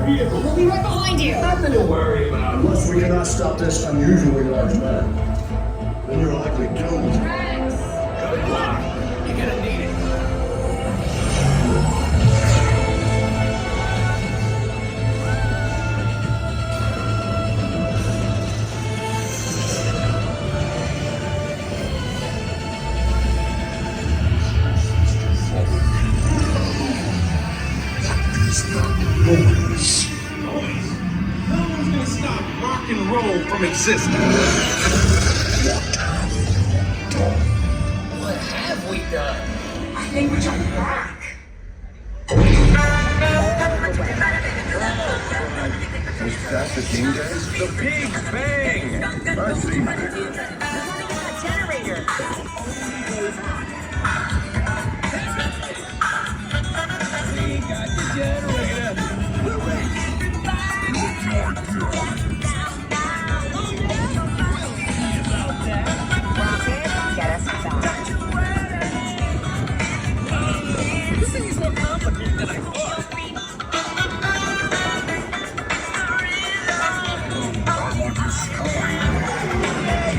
vehicle. We'll be right behind you. Nothing to worry about. Unless we cannot stop this unusually large man, then you're likely doomed. Good luck. You're gonna need it. Noise. No one's gonna stop rock and roll from existing. What have we done? I think we jumped back. Was that the King days? The Big Bang! I see. Generator. We got the generator! Get us back. This thing is more complicated than I thought.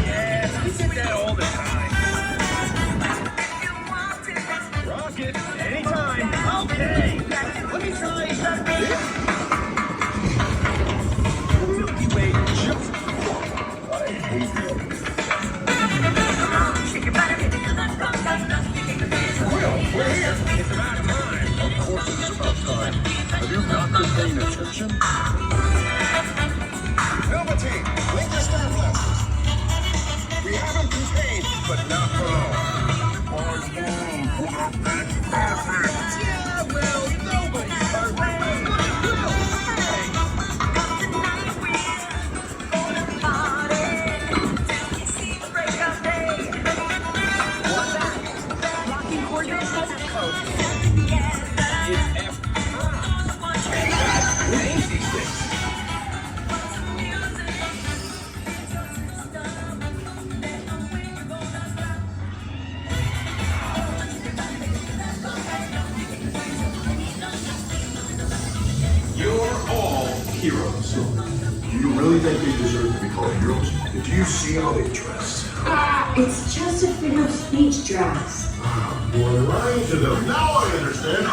Yeah, we said that all the time. Rocket, anytime. Okay, let me try this. The Milky Way just... I hate you. Well, we're here. It's about time. Of course it's about time. Have you not been paying attention? Velveteen, link your star blasters. We have them contained, but not for long. Yeah, well, nobody's perfect. But we will. It's F. Names these things. You're all heroes. Do you really think they deserve to be called heroes? Did you see how they dress? It's just a figure of speech, Drax. Boy, lying to them. Now I understand.